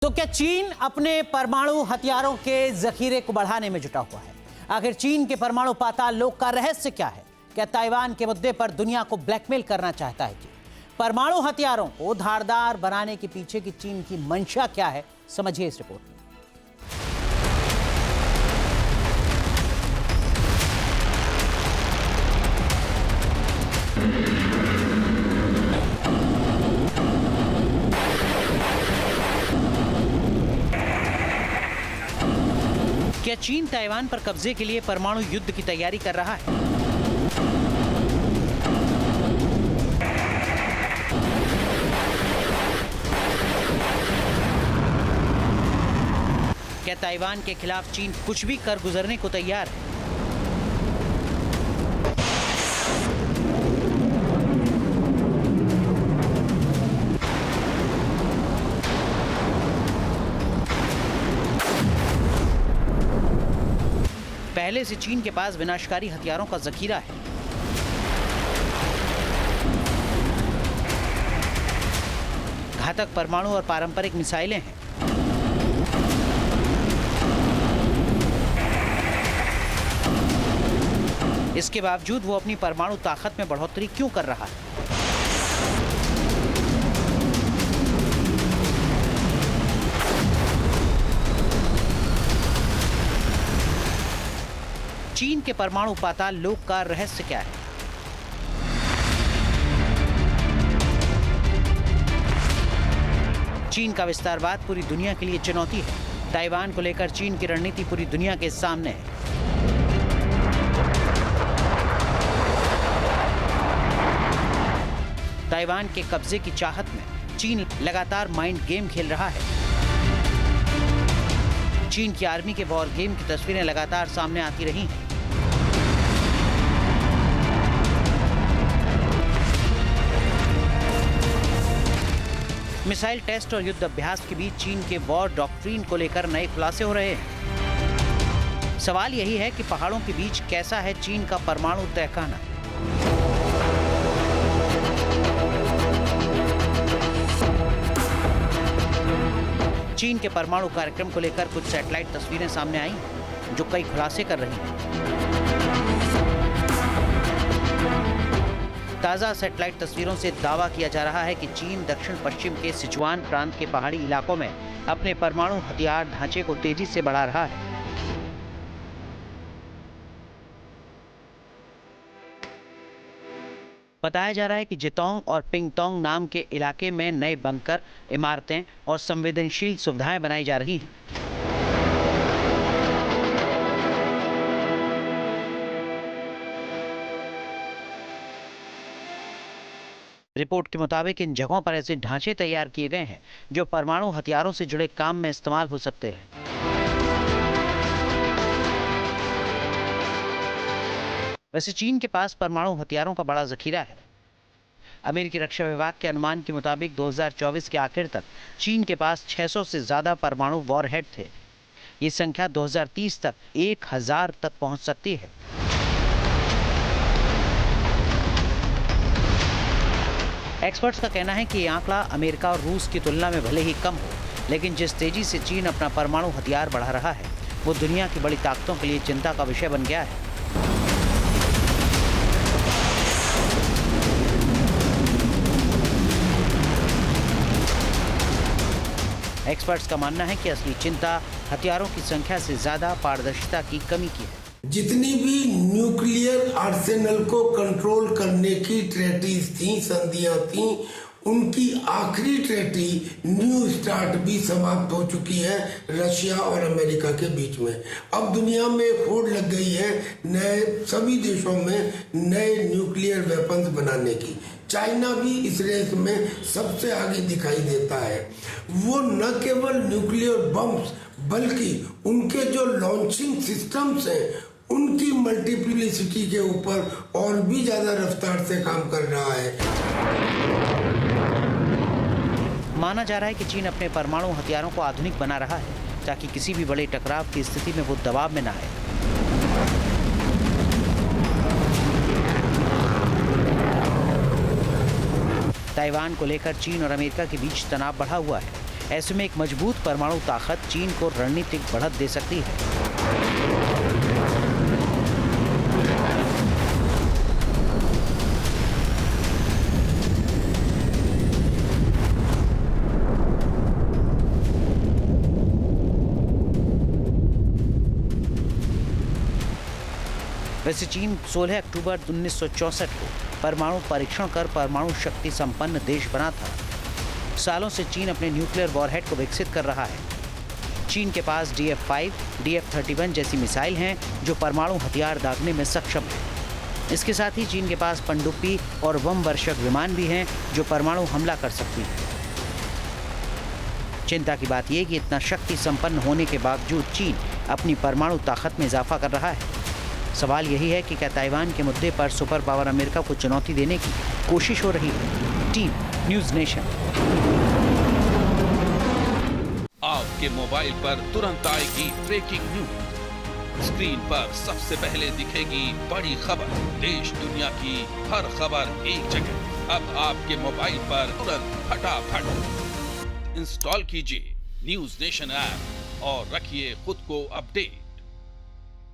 तो क्या चीन अपने परमाणु हथियारों के जखीरे को बढ़ाने में जुटा हुआ है? आखिर चीन के परमाणु पाताल लोक का रहस्य क्या है? क्या ताइवान के मुद्दे पर दुनिया को ब्लैकमेल करना चाहता है? कि परमाणु हथियारों को धारदार बनाने के पीछे की चीन की मंशा क्या है? समझिए इस रिपोर्ट में। क्या चीन ताइवान पर कब्जे के लिए परमाणु युद्ध की तैयारी कर रहा है? क्या ताइवान के खिलाफ चीन कुछ भी कर गुजरने को तैयार है? पहले से चीन के पास विनाशकारी हथियारों का जखीरा है। घातक परमाणु और पारंपरिक मिसाइलें हैं। इसके बावजूद वो अपनी परमाणु ताकत में बढ़ोतरी क्यों कर रहा है? चीन के परमाणु पाताल लोक का रहस्य क्या है? चीन का विस्तारवाद पूरी दुनिया के लिए चुनौती है। ताइवान को लेकर चीन की रणनीति पूरी दुनिया के सामने है। ताइवान के कब्जे की चाहत में चीन लगातार माइंड गेम खेल रहा है। चीन की आर्मी के वॉर गेम की तस्वीरें लगातार सामने आती रही हैं। मिसाइल टेस्ट और युद्ध अभ्यास के बीच चीन के वॉर डॉक्ट्रिन को लेकर नए खुलासे हो रहे हैं। सवाल यही है कि पहाड़ों के बीच कैसा है चीन का परमाणु तहखाना? चीन के परमाणु कार्यक्रम को लेकर कुछ सैटेलाइट तस्वीरें सामने आई जो कई खुलासे कर रही हैं। ताज़ा सैटेलाइट तस्वीरों से दावा किया जा रहा है कि चीन दक्षिण पश्चिम के सिचुआन प्रांत के पहाड़ी इलाकों में अपने परमाणु हथियार ढांचे को तेजी से बढ़ा रहा है। बताया जा रहा है कि जितोंग और पिंगतोंग नाम के इलाके में नए बंकर, इमारतें और संवेदनशील सुविधाएं बनाई जा रही हैं। रिपोर्ट के मुताबिक इन जगहों पर ऐसे ढांचे तैयार किए गए हैं जो परमाणु हथियारों से जुड़े काम में इस्तेमाल हो सकते हैं। वैसे चीन के पास परमाणु हथियारों का बड़ा जखीरा है। अमेरिकी रक्षा विभाग के अनुमान के मुताबिक 2024 के आखिर तक चीन के पास 600 से ज्यादा परमाणु वॉरहेड थे। ये संख्या 2030 तक 1000 तक पहुंच सकती है। एक्सपर्ट्स का कहना है कि ये आंकड़ा अमेरिका और रूस की तुलना में भले ही कम हो, लेकिन जिस तेजी से चीन अपना परमाणु हथियार बढ़ा रहा है वो दुनिया की बड़ी ताकतों के लिए चिंता का विषय बन गया है। एक्सपर्ट्स का मानना है कि असली चिंता हथियारों की संख्या से ज्यादा पारदर्शिता की कमी की है। जितनी भी न्यूक्लियर आर्सेनल को कंट्रोल करने की ट्रेटीज थी, संधियां थी, उनकी आखिरी ट्रेटी न्यू स्टार्ट भी समाप्त हो चुकी है रशिया और अमेरिका के बीच में। अब दुनिया में होड़ लग गई है नए सभी देशों में नए न्यूक्लियर वेपन्स बनाने की। चाइना भी इस रेस में सबसे आगे दिखाई देता है। वो न केवल न्यूक्लियर बम्स बल्कि उनके जो लॉन्चिंग सिस्टम्स हैं उनकी मल्टीप्लिसिटी के ऊपर और भी ज्यादा रफ्तार से काम कर रहा है। माना जा रहा है कि चीन अपने परमाणु हथियारों को आधुनिक बना रहा है ताकि किसी भी बड़े टकराव की स्थिति में वो दबाव में ना आए। ताइवान को लेकर चीन और अमेरिका के बीच तनाव बढ़ा हुआ है। ऐसे में एक मजबूत परमाणु ताकत चीन को रणनीतिक बढ़त दे सकती है। वैसे चीन 16 अक्टूबर 1964 को परमाणु परीक्षण कर परमाणु शक्ति संपन्न देश बना था। सालों से चीन अपने न्यूक्लियर वॉरहेड को विकसित कर रहा है। चीन के पास DF-5, DF-31 जैसी मिसाइल हैं जो परमाणु हथियार दागने में सक्षम है। इसके साथ ही चीन के पास पनडुब्बी और बम वर्षक विमान भी हैं जो परमाणु हमला कर सकती हैं। चिंता की बात यह कि इतना शक्ति संपन्न होने के बावजूद चीन अपनी परमाणु ताकत में इजाफा कर रहा है। सवाल यही है कि क्या ताइवान के मुद्दे पर सुपर पावर अमेरिका को चुनौती देने की कोशिश हो रही है। Team news nation. आपके मोबाइल पर तुरंत आएगी ब्रेकिंग न्यूज। स्क्रीन पर सबसे पहले दिखेगी बड़ी खबर। देश दुनिया की हर खबर एक जगह। अब आपके मोबाइल पर तुरंत फटाफट इंस्टॉल कीजिए न्यूज़ नेशन ऐप और रखिए खुद को अपडेट।